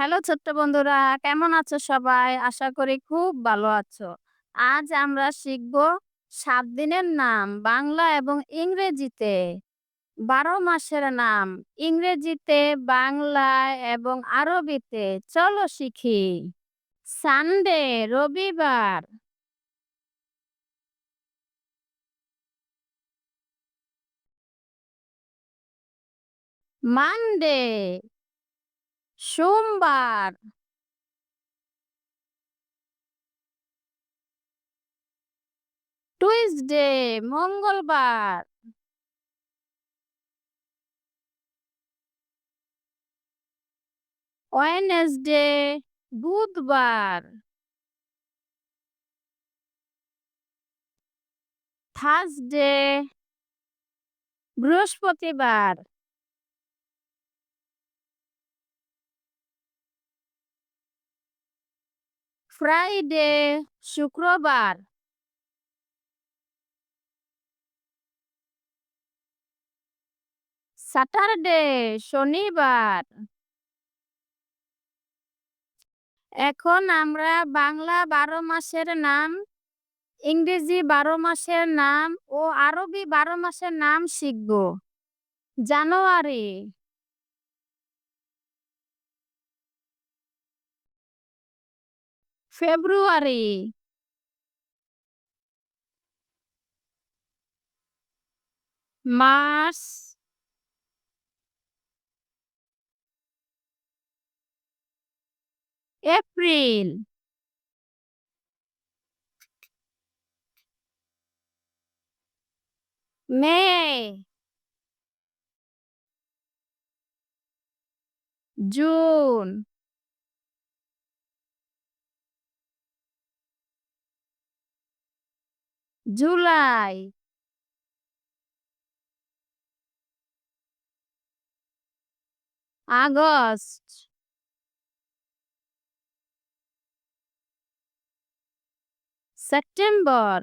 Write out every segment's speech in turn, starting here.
Hello ছোট্ট বন্ধুরা, কেমন আছো সবাই? আশা করি খুব ভালো আছো। আজ আমরা শিখব ৭ দিনের নাম বাংলা এবং ইংরেজিতে। ১২ মাসের নাম ইংরেজিতে, বাংলায় এবং আরবিতে। চলো শিখি। সানডে রবিবার, মানডে সোমবার, টুইসডে মঙ্গলবার, ওয়েডনেসডে বুধবার, থার্সডে বৃহস্পতিবার, ফ্রাইডে শুক্রবার, স্যাটারডে শনিবার। এখন আমরা বাংলা ১২ মাসের নাম, ইংরেজি ১২ মাসের নাম ও আরবি ১২ মাসের নাম শিখব। January, February, March, April, May, June, July, August, September,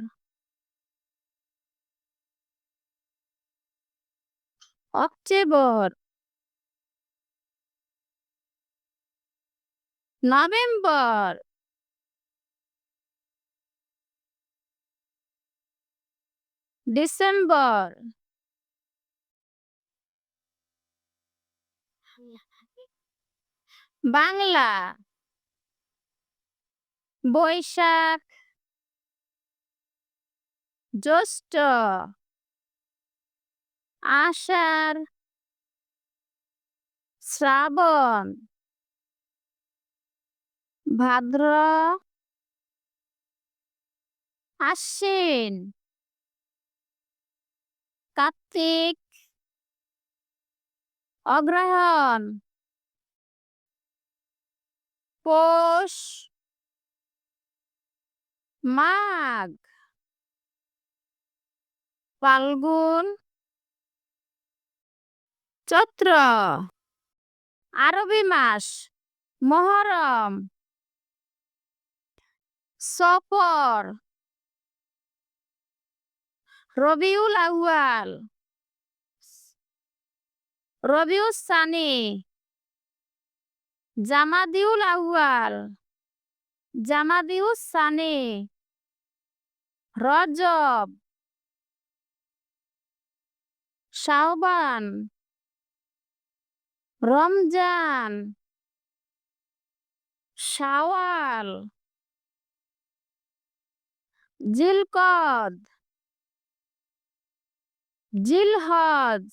October, November, December. Bangla, Baishakh, Jaishtha, Ashadh, শ্রাবণ, ভাদ্র, আশ্বিন, কার্তিক, অগ্রহায়ণ, পৌষ, মাঘ, ফাল্গুন, চৈত্র। আরবি মাস, মহরম, সফর, রবিউল আউয়াল, রবিউস সানি, জামাদিউল আউয়াল, জামাদিউস সানি, রজব, শাওবান, রমজান, শাওয়াল, জিলকদ, জিলহজ,